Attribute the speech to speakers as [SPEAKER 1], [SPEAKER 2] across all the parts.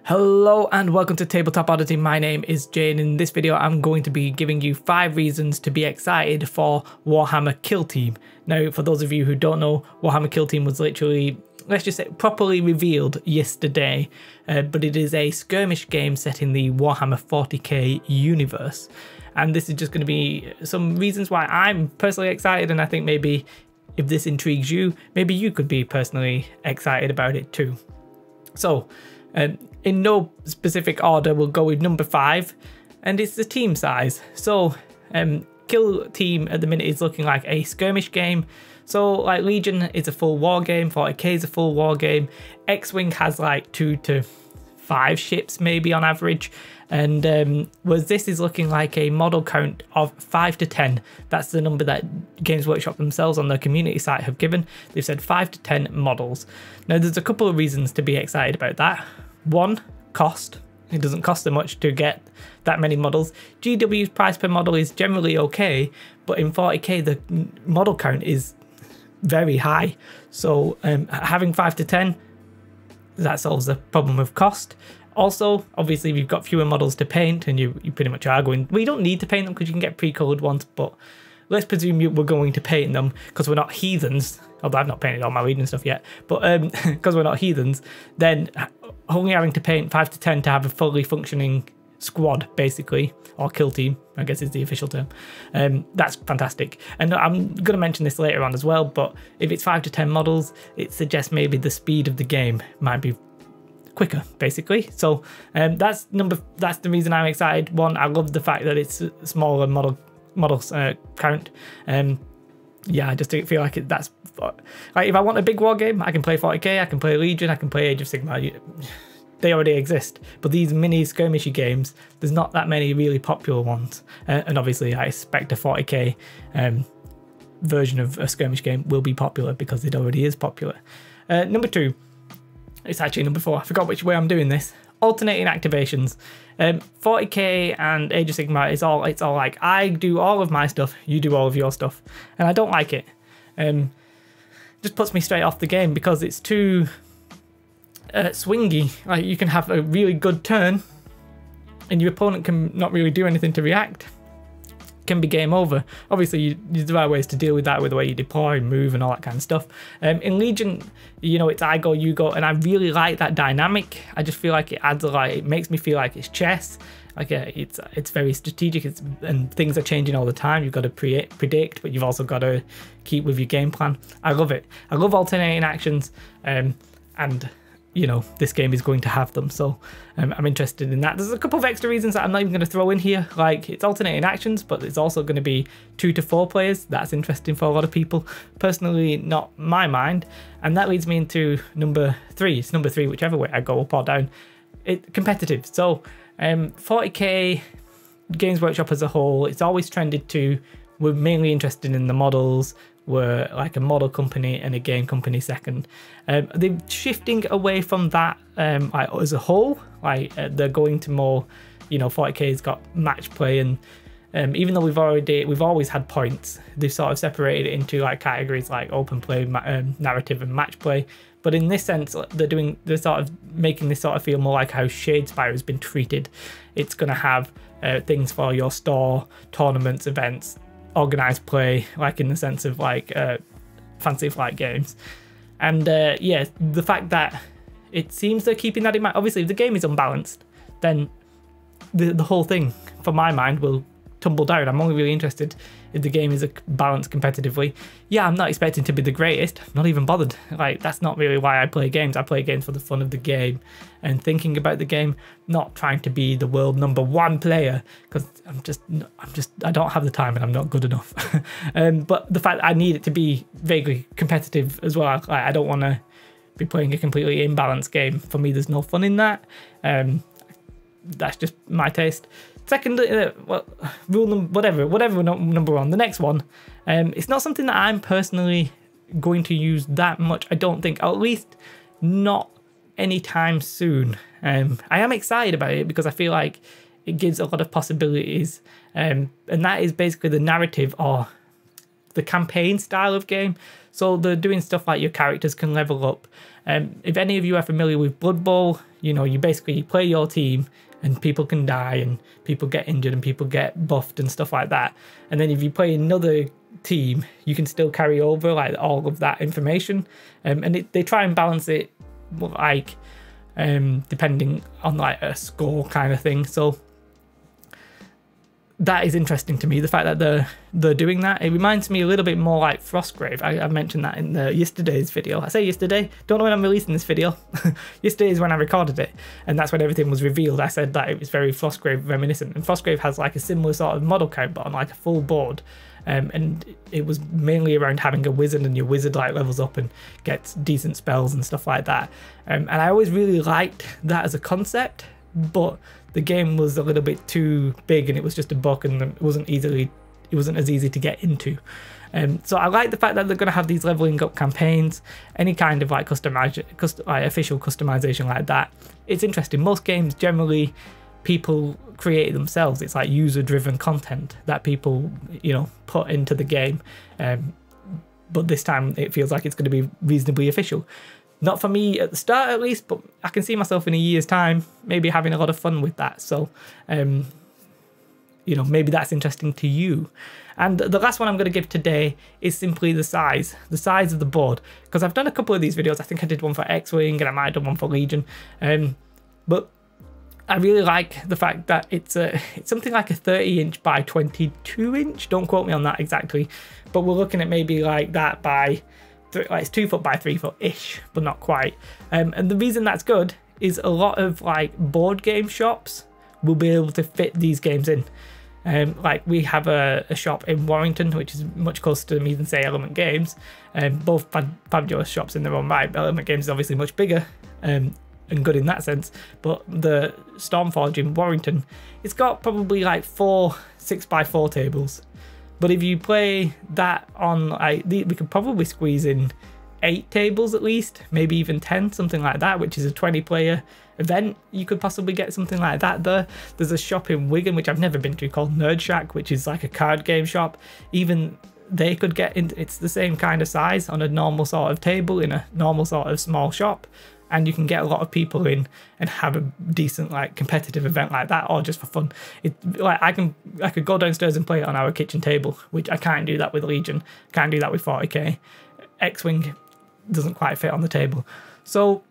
[SPEAKER 1] Hello and welcome to Tabletop Oddity. My name is Jane. In this video I'm going to be giving you 5 reasons to be excited for Warhammer Kill Team. Now for those of you who don't know, Warhammer Kill Team was literally, let's just say, properly revealed yesterday, but it is a skirmish game set in the Warhammer 40k universe. And this is just going to be some reasons why I'm personally excited, and I think maybe if this intrigues you, maybe you could be personally excited about it too. So, in no specific order, we'll go with number 5, and it's the team size. So, Kill Team at the minute is looking like a skirmish game. So, like Legion is a full war game, 40k is a full war game, X-Wing has like 2 to 5 ships maybe on average, and whereas this is looking like a model count of 5 to 10. That's the number that Games Workshop themselves on their community site have given. They've said 5 to 10 models. Now there's a couple of reasons to be excited about that. One, cost. It doesn't cost so much to get that many models. GW's price per model is generally okay, but in 40k the model count is very high. So having 5 to 10, that solves the problem of cost. Also, obviously, if you've got fewer models to paint, and you pretty much are going, well, you don't need to paint them because you can get pre-colored ones, but let's presume we're going to paint them because we're not heathens, although I've not painted all my Legion stuff yet, but because we're not heathens, then only having to paint 5 to 10 to have a fully functioning squad, basically, or kill team, I guess is the official term. That's fantastic. And I'm going to mention this later on as well, but if it's 5 to 10 models, it suggests maybe the speed of the game might be quicker, basically. So that's the reason I'm excited. One, I love the fact that it's a smaller models count. Yeah, I just feel like that's like, if I want a big war game, I can play 40k, I can play Legion, I can play Age of Sigmar. They already exist, but these mini skirmishy games, there's not that many really popular ones, and obviously I expect a 40k version of a skirmish game will be popular because it already is popular. Number 2, it's actually number 4, I forgot which way I'm doing this. Alternating activations. 40k and Age of Sigmar is all, it's all like, I do all of my stuff, you do all of your stuff, and I don't like it. Just puts me straight off the game because it's too swingy. Like, you can have a really good turn and your opponent can not really do anything to react. Can be game over. Obviously, there are ways to deal with that with the way you deploy, move, and all that kind of stuff. In Legion, you know, it's I go, you go, and I really like that dynamic. I just feel like it adds a lot. It makes me feel like it's chess. Like it's very strategic, and things are changing all the time. You've got to predict, but you've also got to keep with your game plan. I love it. I love alternating actions, and you know, this game is going to have them, so I'm interested in that. There's a couple of extra reasons that I'm not even going to throw in here, like it's alternating actions, but it's also going to be 2 to 4 players. That's interesting for a lot of people. Personally, not my mind, and that leads me into number 3. It's number 3, whichever way I go, up or down. Competitive. So 40k, Games Workshop as a whole, it's always trended to, we're mainly interested in the models. We're like a model company and a game company second. They're shifting away from that like, as a whole. Like they're going to more, you know, 40k's got match play, and even though we've always had points, they've sort of separated it into like categories like open play, narrative, and match play. But in this sense, they're sort of making this sort of feel more like how Shadespire has been treated. It's going to have things for your store, tournaments, events, organized play, like in the sense of like fancy flight games. And yeah, the fact that it seems they're keeping that in mind. Obviously, if the game is unbalanced, then the whole thing, for my mind, will tumble down. I'm only really interested if the game is balanced competitively. Yeah, I'm not expecting to be the greatest. I'm not even bothered. Like, that's not really why I play games. I play games for the fun of the game and thinking about the game, not trying to be the world #1 player, because I don't have the time and I'm not good enough. But the fact that I need it to be vaguely competitive as well, like, I don't want to be playing a completely imbalanced game. For me, there's no fun in that. That's just my taste. Second, well, rule number whatever number 1, the next one, it's not something that I'm personally going to use that much. I don't think, at least not anytime soon. I am excited about it because I feel like it gives a lot of possibilities, and that is basically the narrative or the campaign style of game. So they're doing stuff like your characters can level up. If any of you are familiar with Blood Bowl, you know, you basically play your team and people can die and people get injured and people get buffed and stuff like that. And then if you play another team, you can still carry over like all of that information. And they try and balance it like depending on like a score kind of thing. So that is interesting to me, the fact that they're doing that. It reminds me a little bit more like Frostgrave. I mentioned that in yesterday's video. I say yesterday, don't know when I'm releasing this video. Yesterday is when I recorded it, and that's when everything was revealed. I said that it was very Frostgrave reminiscent, and Frostgrave has like a similar sort of model count, but on like a full board. And it was mainly around having a wizard, and your wizard like levels up and gets decent spells and stuff like that. And I always really liked that as a concept, but the game was a little bit too big and it was just a book, and it wasn't as easy to get into. So I like the fact that they're going to have these leveling up campaigns, any kind of like official customization like that. It's interesting. Most games generally people create it themselves. It's like user driven content that people, you know, put into the game. But this time it feels like it's going to be reasonably official. Not for me at the start at least, but I can see myself in a year's time maybe having a lot of fun with that. So, you know, maybe that's interesting to you. And the last one I'm going to give today is simply the size of the board. Because I've done a couple of these videos. I think I did one for X-Wing and I might have done one for Legion. But I really like the fact that it's something like a 30-inch by 22-inch. Don't quote me on that exactly. But we're looking at maybe like that by... like it's 2 foot by 3 foot-ish, but not quite. And the reason that's good is a lot of like board game shops will be able to fit these games in. Like we have a shop in Warrington, which is much closer to me than say Element Games. Both fabulous shops in their own right. Element Games is obviously much bigger and good in that sense, but the Stormforge in Warrington, it's got probably like 4 6x4 tables. But if you play that on, like, we could probably squeeze in 8 tables at least, maybe even 10, something like that, which is a 20-player event. You could possibly get something like that there. There's a shop in Wigan, which I've never been to, called Nerd Shack, which is like a card game shop. Even they could get in, it's the same kind of size on a normal sort of table in a normal sort of small shop. And you can get a lot of people in and have a decent like competitive event like that, or just for fun. Like I could go downstairs and play it on our kitchen table, which I can't do that with Legion, can't do that with 40k. X-Wing doesn't quite fit on the table. So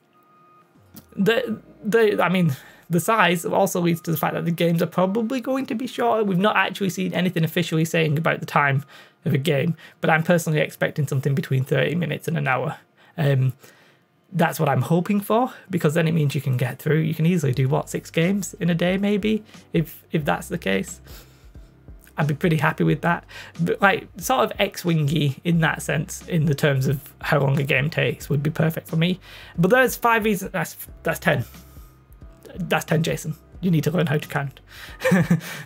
[SPEAKER 1] I mean, the size also leads to the fact that the games are probably going to be shorter. We've not actually seen anything officially saying about the time of a game, but I'm personally expecting something between 30 minutes and an hour. That's what I'm hoping for, because then it means you can get through. You can easily do, what, 6 games in a day maybe, if that's the case. I'd be pretty happy with that. But like sort of X-Wingy in that sense, in the terms of how long a game takes, would be perfect for me. But there's 5 reasons. That's 10. That's 10, Jason. You need to learn how to count.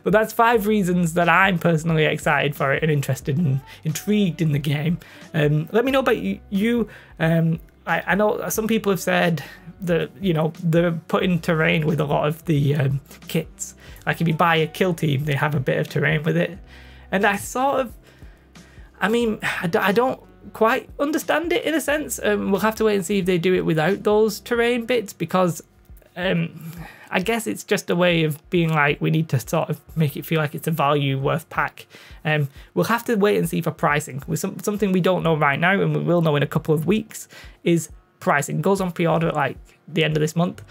[SPEAKER 1] But that's 5 reasons that I'm personally excited for it and interested and intrigued in the game. Let me know about you. I know some people have said that, you know, they're putting terrain with a lot of the kits. Like if you buy a kill team, they have a bit of terrain with it. And I sort of, I mean, I don't quite understand it in a sense. We'll have to wait and see if they do it without those terrain bits, because I guess it's just a way of being like, we need to sort of make it feel like it's a value worth pack. We'll have to wait and see for pricing. With something we don't know right now, and we will know in a couple of weeks, is pricing. It goes on pre-order at like the end of this month.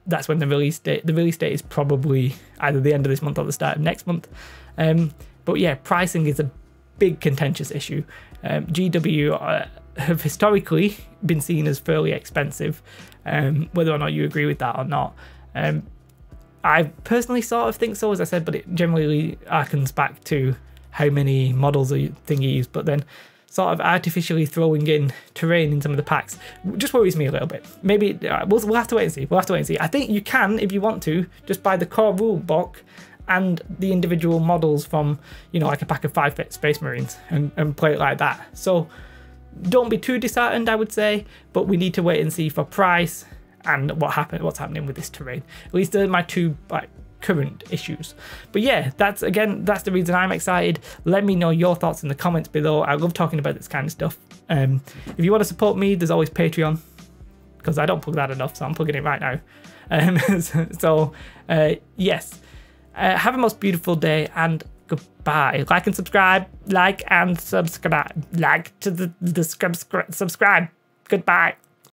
[SPEAKER 1] That's when the release date is probably either the end of this month or the start of next month. But yeah, pricing is a big contentious issue. GW have historically been seen as fairly expensive, whether or not you agree with that or not. I personally sort of think so, as I said, but it generally harkens back to how many models a thing you use. But then sort of artificially throwing in terrain in some of the packs just worries me a little bit. Maybe we'll have to wait and see. We'll have to wait and see. I think you can, if you want to, just buy the core rule book and the individual models from, you know, like a pack of 5 Space Marines and play it like that. So don't be too disheartened, I would say, but we need to wait and see for price and what's happening with this terrain. At least they're my two like current issues. But yeah, that's the reason I'm excited. Let me know your thoughts in the comments below. I love talking about this kind of stuff. If you want to support me, there's always Patreon, because I don't plug that enough, so I'm plugging it right now. Yes, have a most beautiful day, and goodbye. Like and subscribe. Like to the subscribe. Goodbye.